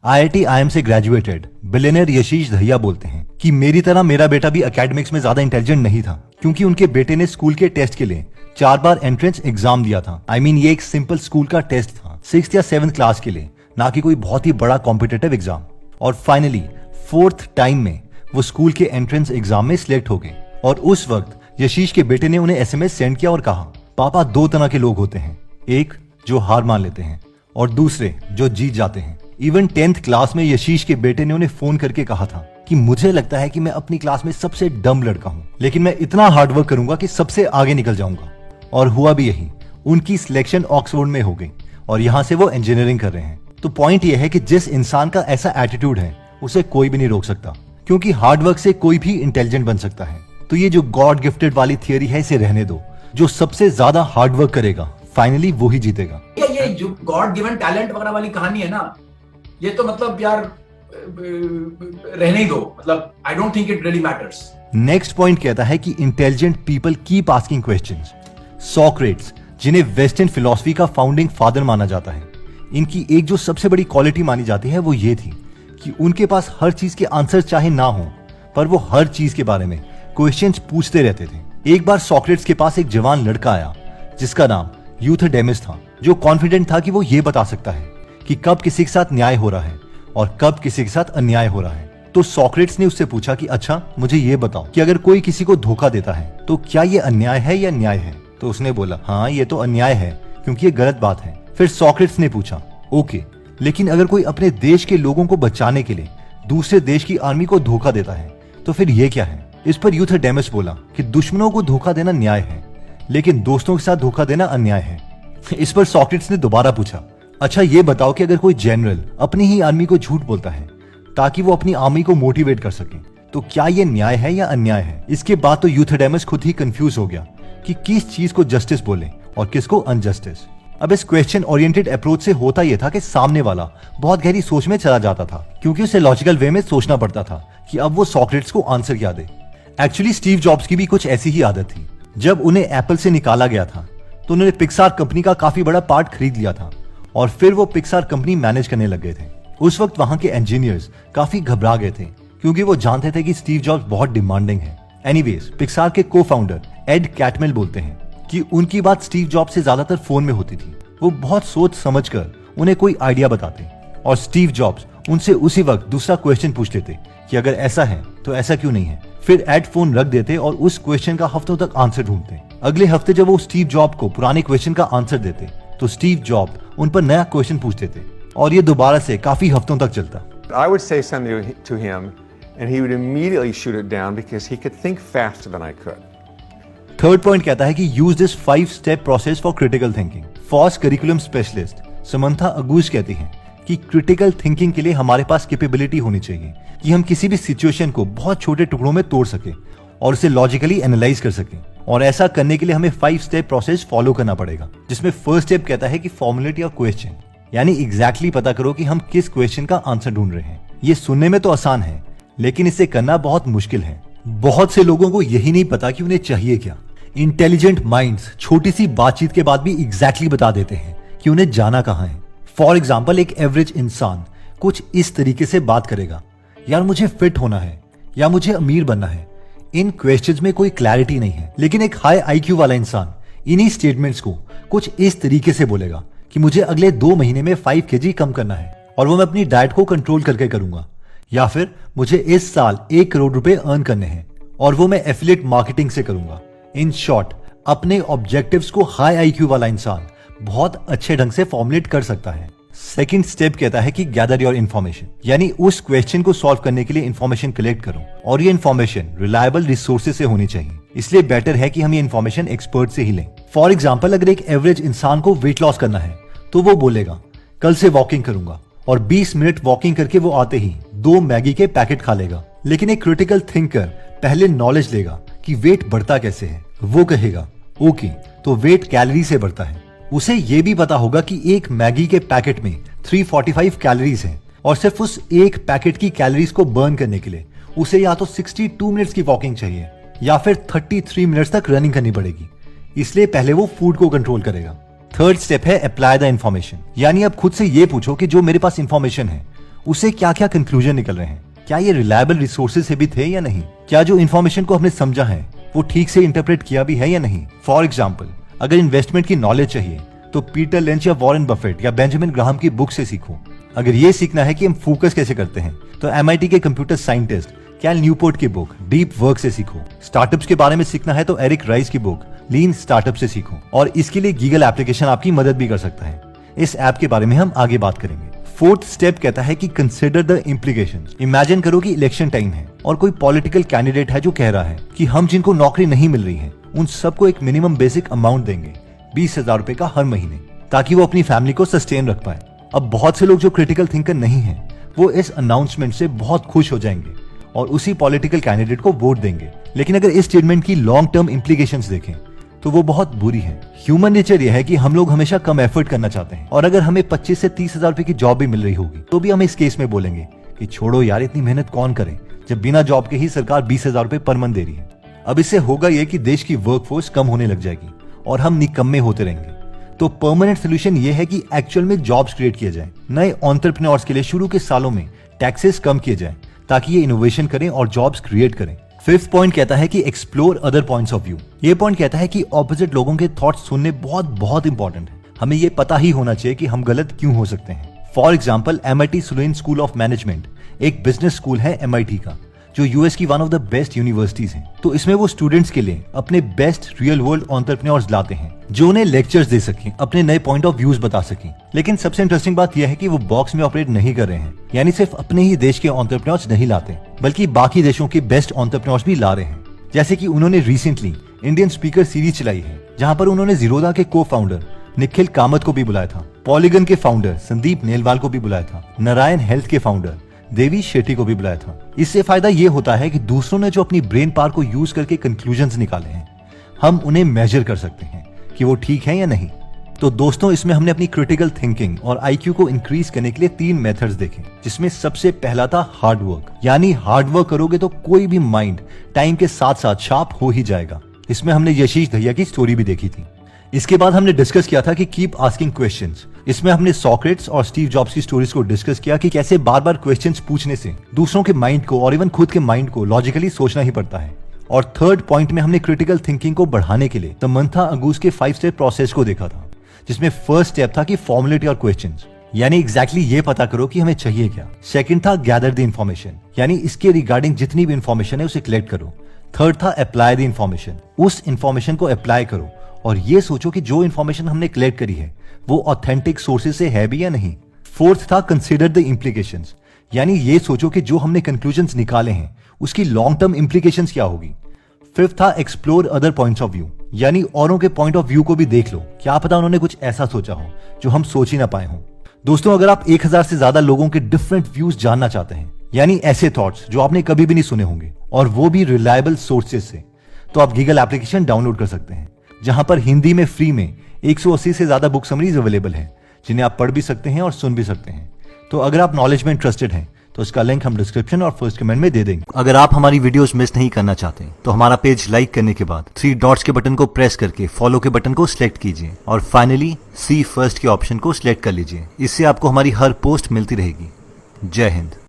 IIT IIM से graduated billionaire यशीश Dahiya बोलते हैं कि मेरी तरह मेरा बेटा भी एकेडमिक्स में ज्यादा इंटेलिजेंट नहीं था, क्योंकि उनके बेटे ने स्कूल के टेस्ट के लिए 4 बार एंट्रेंस एग्जाम दिया था। ये एक सिंपल स्कूल का टेस्ट था, 6th या 7th क्लास के लिए, ना कि कोई बहुत ही बड़ा कॉम्पिटिटिव एग्जाम। और फाइनली 4th टाइम में वो स्कूल के एंट्रेंस एग्जाम में सिलेक्ट हो गए। और उस वक्त यशीश के बेटे ने उन्हें SMS सेंड किया और कहा, पापा 2 तरह के लोग होते हैं, एक जो हार मान लेते हैं और दूसरे जो जीत जाते हैं। इवन 10th क्लास में यशीश के बेटे ने उन्हें फोन करके कहा था कि मुझे लगता है कि मैं अपनी क्लास में सबसे डम लड़का हूँ, लेकिन मैं इतना हार्डवर्क करूंगा कि सबसे आगे निकल जाऊंगा। और हुआ भी यही, उनकी सिलेक्शन ऑक्सफोर्ड में हो गई और यहाँ से वो इंजीनियरिंग कर रहे हैं। तो पॉइंट ये है कि जिस इंसान का ऐसा एटीट्यूड है उसे कोई भी नहीं रोक सकता, क्योंकि हार्डवर्क से कोई भी इंटेलिजेंट बन सकता है। तो ये जो गॉड गिफ्टेड वाली थियरी है, इसे रहने दो। जो सबसे ज्यादा हार्डवर्क करेगा फाइनली वो ही जीतेगा। ये जो गॉड गिवन टैलेंट वगैरह वाली कहानी है ना, ये तो मतलब यार रहने ही दो, मतलब I don't think it really matters. Next point कहता है कि intelligent people keep asking questions. Socrates, जिन्हें वेस्टर्न फिलॉसफी का फाउंडिंग फादर माना जाता है, इनकी एक जो सबसे बड़ी क्वालिटी मानी जाती है वो ये थी कि उनके पास हर चीज के आंसर चाहे ना हो, पर वो हर चीज के बारे में क्वेश्चंस पूछते रहते थे। एक बार सॉक्रेट्स के पास एक जवान लड़का आया जिसका नाम यूथडेमस था, जो कॉन्फिडेंट था कि वो ये बता सकता है कि कब किसी के साथ न्याय हो रहा है और कब किसी के साथ अन्याय हो रहा है। तो सॉक्रेट्स ने उससे पूछा कि अच्छा मुझे ये बताओ कि अगर कोई किसी को धोखा देता है तो क्या ये अन्याय है या न्याय है? तो उसने बोला, हाँ ये तो अन्याय है, क्योंकि ये गलत बात है। फिर सॉक्रेट्स ने पूछा, ओके, लेकिन अगर कोई अपने देश के लोगों को बचाने के लिए दूसरे देश की आर्मी को धोखा देता है तो फिर ये क्या है? इस पर यूथडेमस बोला कि दुश्मनों को धोखा देना न्याय है, लेकिन दोस्तों के साथ धोखा देना अन्याय है। इस पर सॉक्रेट्स ने दोबारा पूछा, अच्छा ये बताओ कि अगर कोई जनरल अपनी ही आर्मी को झूठ बोलता है ताकि वो अपनी आर्मी को मोटिवेट कर सके, तो क्या ये न्याय है या अन्याय है? इसके बाद तो यूथडेमस खुद ही कंफ्यूज हो गया कि किस चीज को जस्टिस बोले और किसको अनजस्टिस। अब इस क्वेश्चन ओरिएंटेड अप्रोच से होता यह था कि सामने वाला बहुत गहरी सोच में चला जाता था, क्योंकि उसे लॉजिकल वे में सोचना पड़ता था कि अब वो सॉक्रेट्स को आंसर क्या दे। एक्चुअली स्टीव जॉब्स की भी कुछ ऐसी ही आदत थी। जब उन्हें एप्पल से निकाला गया था तो उन्होंने पिक्सार कंपनी का काफी बड़ा पार्ट खरीद लिया था और फिर वो पिक्सार कंपनी मैनेज करने लग गए थे। उस वक्त वहां के इंजीनियर्स काफी घबरा गए थे, क्योंकि वो जानते थे कि स्टीव जॉब्स बहुत डिमांडिंग है। एनीवेज, पिक्सार के को-फाउंडर एड कैटमेल बोलते हैं कि उनकी बात स्टीव जॉब्स से ज्यादातर फोन में होती थी। वो बहुत सोच समझकर उन्हें कोई आइडिया बताते और स्टीव जॉब्स उनसे उसी वक्त दूसरा क्वेश्चन पूछ लेते कि अगर ऐसा है तो ऐसा क्यों नहीं है। फिर एड फोन रख देते और उस क्वेश्चन का हफ्तों तक आंसर ढूंढते। अगले हफ्ते जब वो स्टीव जॉब को पुराने क्वेश्चन का आंसर देते तो स्टीव जॉब उन पर नया क्वेश्चन पूछते थे और ये दोबारा से काफी हफ्तों तक चलता। I would say something to him and he would immediately shoot it down because he could think faster than I could. Third point कहता है कि use this 5-step process for critical thinking. फॉस करिकुलम स्पेशलिस्ट समंथा अगूज कहती हैं कि critical thinking के लिए हमारे पास कैपेबिलिटी होनी चाहिए कि हम किसी भी सिचुएशन को बहुत छोटे टुकड़ों में तोड़ सके और उसे लॉजिकली एनालाइज कर सके। और ऐसा करने के लिए हमें 5-step प्रोसेस फॉलो करना पड़ेगा, जिसमें फर्स्ट स्टेप कहता है कि फॉर्मुलेट योर क्वेश्चन, यानी एग्जैक्टली पता करो कि हम किस क्वेश्चन का आंसर ढूंढ रहे हैं। ये सुनने में तो आसान है, लेकिन इसे करना बहुत मुश्किल है। बहुत से लोगों को यही नहीं पता कि उन्हें चाहिए क्या। इंटेलिजेंट माइंड्स छोटी सी बातचीत के बाद भी एग्जैक्टली बता देते हैं कि उन्हें जाना कहाँ है। फॉर एग्जाम्पल, एक एवरेज इंसान कुछ इस तरीके से बात करेगा, यार मुझे फिट होना है या मुझे अमीर बनना है। इन क्वेश्चंस में कोई क्लैरिटी नहीं है, लेकिन एक हाई IQ वाला इंसान इन्हीं स्टेटमेंट्स को कुछ इस तरीके से बोलेगा कि मुझे अगले 2 महीने में 5 kg कम करना है और वो मैं अपनी डाइट को कंट्रोल करके करूंगा, या फिर मुझे इस साल 1 करोड़ रुपए अर्न करने हैं और वो मैं एफिलिएट मार्केटिंग से करूंगा। इन शॉर्ट, अपने ऑब्जेक्टिव्स को हाई IQ वाला इंसान बहुत अच्छे ढंग से फॉर्मुलेट कर सकता है। सेकंड स्टेप कहता है कि गैदर योर इन्फॉर्मेशन, यानी उस क्वेश्चन को सॉल्व करने के लिए इन्फॉर्मेशन कलेक्ट करो और ये इन्फॉर्मेशन रिलायबल रिसोर्सेज से होनी चाहिए। इसलिए बेटर है कि हम ये इन्फॉर्मेशन एक्सपर्ट से ही लें। फॉर एग्जाम्पल, अगर एक एवरेज इंसान को वेट लॉस करना है तो वो बोलेगा कल से वॉकिंग करूंगा और 20 मिनट वॉकिंग करके वो आते ही 2 मैगी के पैकेट खा लेगा। लेकिन एक क्रिटिकल थिंकर पहले नॉलेज लेगा कि वेट बढ़ता कैसे है। वो कहेगा ओके, तो वेट कैलोरी से बढ़ता है। उसे ये भी पता होगा कि एक मैगी के पैकेट में 345 कैलोरीज हैं और सिर्फ उस एक पैकेट की कैलोरीज को बर्न करने के लिए उसे या तो 62 मिनट्स की वॉकिंग चाहिए या फिर 33 मिनट्स तक रनिंग करनी पड़ेगी। इसलिए पहले वो फूड को कंट्रोल करेगा। थर्ड स्टेप है अप्लाई द इन्फॉर्मेशन, यानी अब खुद से ये पूछो कि जो मेरे पास इन्फॉर्मेशन है उससे क्या क्या कंक्लूजन निकल रहे हैं, क्या ये रिलायबल रिसोर्सेज से भी थे या नहीं, क्या जो इन्फॉर्मेशन को हमने समझा है वो ठीक से इंटरप्रेट किया भी है या नहीं। फॉर एग्जाम्पल, अगर इन्वेस्टमेंट की नॉलेज चाहिए तो पीटर लिंच या वॉरेन बफेट या बेंजामिन ग्राहम की बुक से सीखो। अगर ये सीखना है कि हम फोकस कैसे करते हैं तो MIT के कंप्यूटर साइंटिस्ट कैल न्यूपोर्ट की बुक डीप वर्क से सीखो। स्टार्टअप्स के बारे में सीखना है तो एरिक राइस की बुक लीन स्टार्टअप से सीखो। और इसके लिए गीगल एप्लीकेशन आपकी मदद भी कर सकता है। इस ऐप के बारे में हम आगे बात करेंगे। फोर्थ स्टेप कहता है कि कंसिडर द इम्प्लीकेशंस। इमेजिन करो कि इलेक्शन टाइम है और कोई पॉलिटिकल कैंडिडेट है जो कह रहा है कि हम जिनको नौकरी नहीं मिल रही है उन सबको एक मिनिमम बेसिक अमाउंट देंगे 20,000 रुपए का हर महीने, ताकि वो अपनी फैमिली को सस्टेन रख पाए। अब बहुत से लोग जो क्रिटिकल थिंकर नहीं है वो इस अनाउंसमेंट से बहुत खुश हो जाएंगे और उसी पॉलिटिकल कैंडिडेट को वोट देंगे। लेकिन अगर इस स्टेटमेंट की लॉन्ग टर्म इम्प्लीकेशंस देखें तो वो बहुत बुरी है। ह्यूमन नेचर यह है कि हम लोग हमेशा कम एफर्ट करना चाहते हैं और अगर हमें 25 से 30,000 रुपए की जॉब भी मिल रही होगी तो भी हम इस केस में बोलेंगे कि छोड़ो यार, इतनी मेहनत कौन करे जब बिना जॉब के ही सरकार 20,000 रुपए पर मंथ दे रही है। अब इससे होगा ये कि देश की वर्कफोर्स कम होने लग जाएगी और हम निकम्मे होते रहेंगे। तो परमानेंट सोल्यूशन ये है कि एक्चुअल में जॉब्स क्रिएट किए जाए। नए एंटरप्रेन्योर्स के लिए शुरू के सालों में टैक्सेस कम किए जाए ताकि ये इनोवेशन करें और जॉब्स क्रिएट करें। फिफ्थ पॉइंट कहता है कि explore other points of view. ये पॉइंट कहता है कि ऑपोजिट लोगों के थॉट्स सुनने बहुत बहुत इंपॉर्टेंट है। हमें ये पता ही होना चाहिए कि हम गलत क्यों हो सकते हैं। For example, MIT Sloan school of management एक बिजनेस स्कूल है MIT का, जो US की one of the best universities हैं। तो इसमें वो स्टूडेंट्स के लिए अपने बेस्ट रियल वर्ल्ड एंटरप्रेन्योर्स लाते हैं जो उन्हें लेक्चर्स दे सकें, अपने नए पॉइंट ऑफ व्यूज बता सकें। लेकिन सबसे इंटरेस्टिंग बात यह है कि वो बॉक्स में ऑपरेट नहीं कर रहे हैं, यानी सिर्फ अपने ही देश के एंटरप्रेन्योर्स नहीं लाते बल्कि बाकी देशों के बेस्ट एंटरप्रेन्योर्स भी ला रहे हैं। जैसे कि उन्होंने रिसेंटली इंडियन स्पीकर सीरीज चलाई है जहां पर उन्होंने जीरोधा के को फाउंडर निखिल कामत को भी बुलाया था, पॉलीगन के फाउंडर संदीप नेलवाल को भी बुलाया था, नारायण हेल्थ के फाउंडर देवी शेट्टी को भी बुलाया था। इससे फायदा ये होता है कि दूसरों ने जो अपनी ब्रेन पावर को यूज करके कंक्लूजन्स निकाले हैं हम उन्हें मेजर कर सकते हैं कि वो ठीक है या नहीं। तो दोस्तों, इसमें हमने अपनी क्रिटिकल थिंकिंग और IQ को इंक्रीज करने के लिए 3 मेथड्स देखे, जिसमें सबसे पहला था हार्ड वर्क। यानी हार्ड वर्क करोगे तो कोई भी माइंड टाइम के साथ साथ शार्प हो ही जाएगा। इसमें हमने यशीश दहिया की स्टोरी भी देखी थी। इसके बाद हमने डिस्कस किया था कि कीप आस्किंग क्वेश्चंस। इसमें हमने सॉक्रेट्स और स्टीव जॉब्स की स्टोरीज को डिस्कस किया कि कैसे बार बार क्वेश्चंस पूछने से दूसरों के माइंड को और इवन खुद के माइंड को लॉजिकली सोचना ही पड़ता है। और थर्ड पॉइंट में हमने क्रिटिकल थिंकिंग को बढ़ाने के लिए समंथा अगूस के 5 स्टेप प्रोसेस को देखा था, जिसमें फर्स्ट स्टेप था कि फॉर्मुलेट योर क्वेश्चंस, यानी एग्जैक्टली ये पता करो कि हमें चाहिए क्या। सेकंड था गैदर द इन्फॉर्मेशन, यानी इसके रिगार्डिंग जितनी भी इन्फॉर्मेशन है उसे कलेक्ट करो। थर्ड था अप्लाई द इन्फॉर्मेशन, उस इन्फॉर्मेशन को अप्लाई करो और ये सोचो कि जो इन्फॉर्मेशन हमने कलेक्ट करी है वो ऑथेंटिक सोर्सेज से है भी या नहीं। फोर्थ था कंसीडर द इम्प्लीकेशंस, यानी ये सोचो कि जो हमने कंक्लूजन्स निकाले हैं उसकी लॉन्ग टर्म इम्प्लीकेशंस क्या होगी। फिफ्थ था explore other points of view, यानी औरों के पॉइंट ऑफ व्यू को भी देख लो, क्या पता उन्होंने कुछ ऐसा सोचा हो जो हम सोच ही ना पाए हों। दोस्तों, अगर आप 1000 से ज्यादा लोगों के डिफरेंट व्यूज जानना चाहते हैं, यानी ऐसे थॉट्स जो आपने कभी भी नहीं सुने होंगे और वो भी रिलायबल सोर्सेज से, तो आप गीगल एप्लीकेशन डाउनलोड कर सकते हैं, जहां पर हिंदी में फ्री में 180 से ज्यादा बुक समरीज अवेलेबल है जिन्हें आप पढ़ भी सकते हैं और सुन भी सकते हैं। तो अगर आप नॉलेज में इंटरेस्टेड हैं तो इसका लिंक हम डिस्क्रिप्शन और फर्स्ट कमेंट में दे देंगे। अगर आप हमारी वीडियोस मिस नहीं करना चाहते तो हमारा पेज लाइक करने के बाद 3 डॉट्स के बटन को प्रेस करके फॉलो के बटन को सिलेक्ट कीजिए और फाइनली सी फर्स्ट के ऑप्शन को सिलेक्ट कर लीजिए। इससे आपको हमारी हर पोस्ट मिलती रहेगी। जय हिंद।